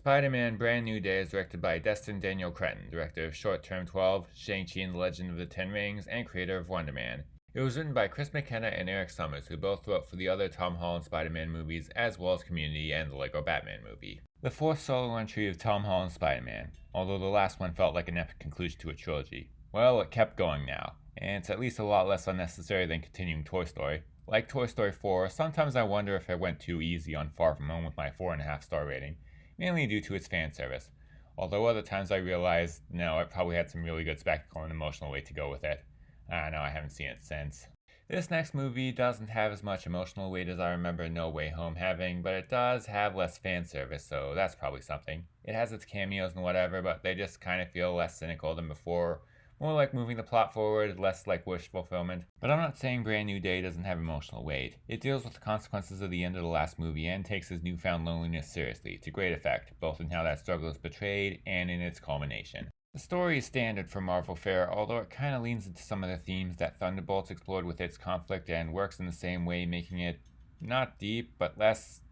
Spider-Man Brand New Day is directed by Destin Daniel Cretton, director of Short Term 12, Shang-Chi and the Legend of the Ten Rings, and creator of Wonder Man. It was written by Chris McKenna and Eric Summers, who both wrote for the other Tom Holland Spider-Man movies, as well as Community and the Lego Batman movie. The fourth solo entry of Tom Holland's Spider-Man, although the last one felt like an epic conclusion to a trilogy. Well, it kept going now, and it's at least a lot less unnecessary than continuing Toy Story. Like Toy Story 4, sometimes I wonder if I went too easy on Far From Home with my 4.5 star rating, mainly due to its fan service. Although other times I realized, no, it probably had some really good spectacle and emotional weight to go with it. I know I haven't seen it since. This next movie doesn't have as much emotional weight as I remember No Way Home having, but it does have less fan service, so that's probably something. It has its cameos and whatever, but they just kind of feel less cynical than before. More like moving the plot forward, less like wish fulfillment. But I'm not saying Brand New Day doesn't have emotional weight. It deals with the consequences of the end of the last movie and takes his newfound loneliness seriously, to great effect, both in how that struggle is portrayed and in its culmination. The story is standard for Marvel fare, although it kinda leans into some of the themes that Thunderbolts explored with its conflict and works in the same way, making it not deep, but less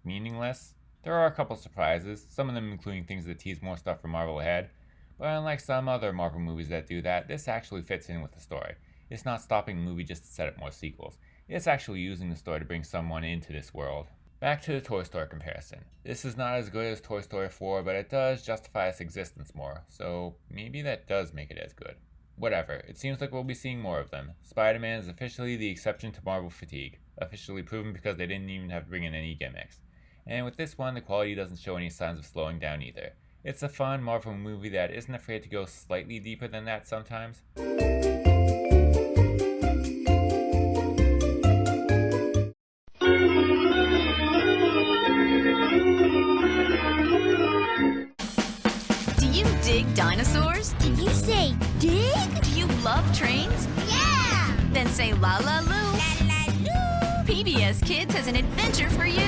meaningless. There are a couple surprises, some of them including things that tease more stuff for Marvel ahead, but unlike some other Marvel movies that do that, this actually fits in with the story. It's not stopping the movie just to set up more sequels. It's actually using the story to bring someone into this world. Back to the Toy Story comparison. This is not as good as Toy Story 4, but it does justify its existence more, so maybe that does make it as good. Whatever, it seems like we'll be seeing more of them. Spider-Man is officially the exception to Marvel fatigue, officially proven because they didn't even have to bring in any gimmicks. And with this one, the quality doesn't show any signs of slowing down either. It's a fun Marvel movie that isn't afraid to go slightly deeper than that sometimes. Dig dinosaurs? Did you say dig? Do you love trains? Yeah! Then say la la loo. La la loo! PBS Kids has an adventure for you.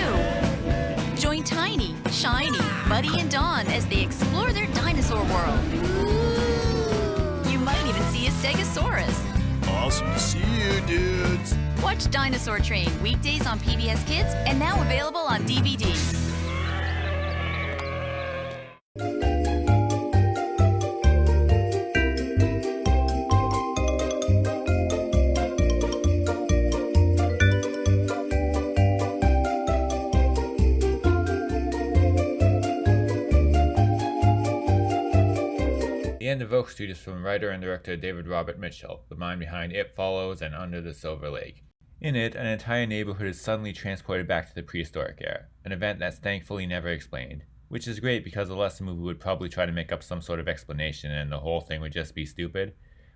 Join Tiny, Shiny, Buddy, and Dawn as they explore their dinosaur world. Ooh. You might even see a Stegosaurus. Awesome to see you, dudes. Watch Dinosaur Train weekdays on PBS Kids and now available on DVD. The End of Oak Street is from writer and director David Robert Mitchell, the mind behind It Follows and Under the Silver Lake. In it, an entire neighborhood is suddenly transported back to the prehistoric era, an event that's thankfully never explained. Which is great because the lesson movie would probably try to make up some sort of explanation and the whole thing would just be stupid.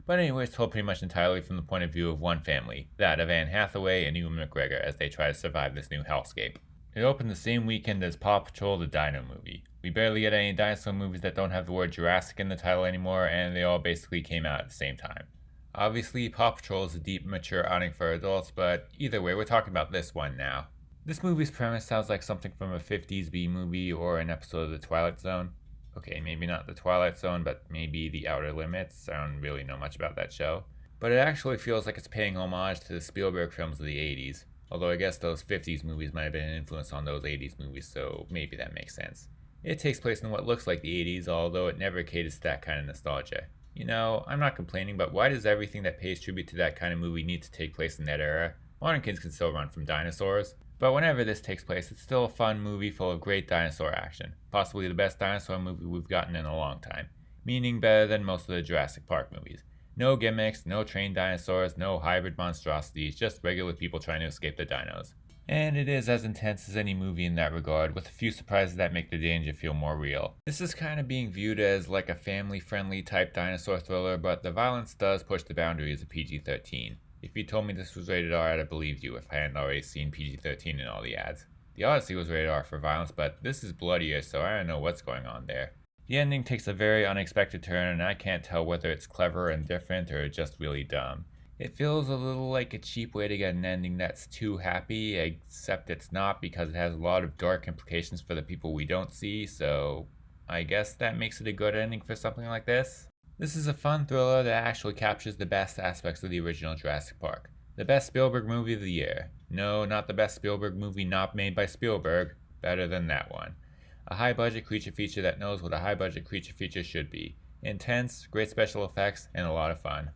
But anyway, it's told pretty much entirely from the point of view of one family, that of Anne Hathaway and Ewan McGregor as they try to survive this new hellscape. It opened the same weekend as Paw Patrol the Dino movie. We barely get any dinosaur movies that don't have the word Jurassic in the title anymore, and they all basically came out at the same time. Obviously, Paw Patrol is a deep, mature outing for adults, but either way, we're talking about this one now. This movie's premise sounds like something from a 50s B movie or an episode of The Twilight Zone. Okay, maybe not The Twilight Zone, but maybe The Outer Limits. I don't really know much about that show. But it actually feels like it's paying homage to the Spielberg films of the 80s. Although I guess those 50s movies might have been an influence on those 80s movies, so maybe that makes sense. It takes place in what looks like the 80s, although it never caters to that kind of nostalgia. You know, I'm not complaining, but why does everything that pays tribute to that kind of movie need to take place in that era? Modern kids can still run from dinosaurs. But whenever this takes place, it's still a fun movie full of great dinosaur action. Possibly the best dinosaur movie we've gotten in a long time. Meaning better than most of the Jurassic Park movies. No gimmicks, no trained dinosaurs, no hybrid monstrosities, just regular people trying to escape the dinos. And it is as intense as any movie in that regard, with a few surprises that make the danger feel more real. This is kind of being viewed as like a family-friendly type dinosaur thriller, but the violence does push the boundaries of PG-13. If you told me this was rated R, I'd have believed you if I hadn't already seen PG-13 in all the ads. The Odyssey was rated R for violence, but this is bloodier, so I don't know what's going on there. The ending takes a very unexpected turn, and I can't tell whether it's clever and different or just really dumb. It feels a little like a cheap way to get an ending that's too happy, except it's not because it has a lot of dark implications for the people we don't see, so I guess that makes it a good ending for something like this. This is a fun thriller that actually captures the best aspects of the original Jurassic Park. The best Spielberg movie of the year. No, not the best Spielberg movie not made by Spielberg. Better than that one. A high-budget creature feature that knows what a high-budget creature feature should be. Intense, great special effects, and a lot of fun.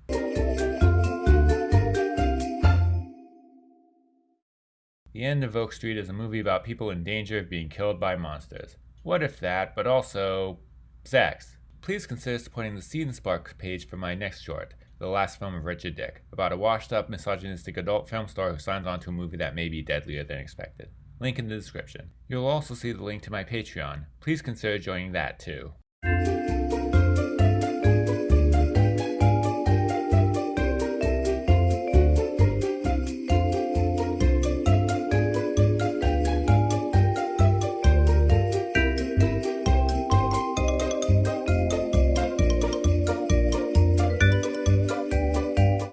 The End of Oak Street is a movie about people in danger of being killed by monsters. What if that, but also sex? Please consider supporting the Seed and Spark page for my next short, The Last Film of Richard Dick, about a washed-up, misogynistic adult film star who signs on to a movie that may be deadlier than expected. Link in the description. You'll also see the link to my Patreon. Please consider joining that too.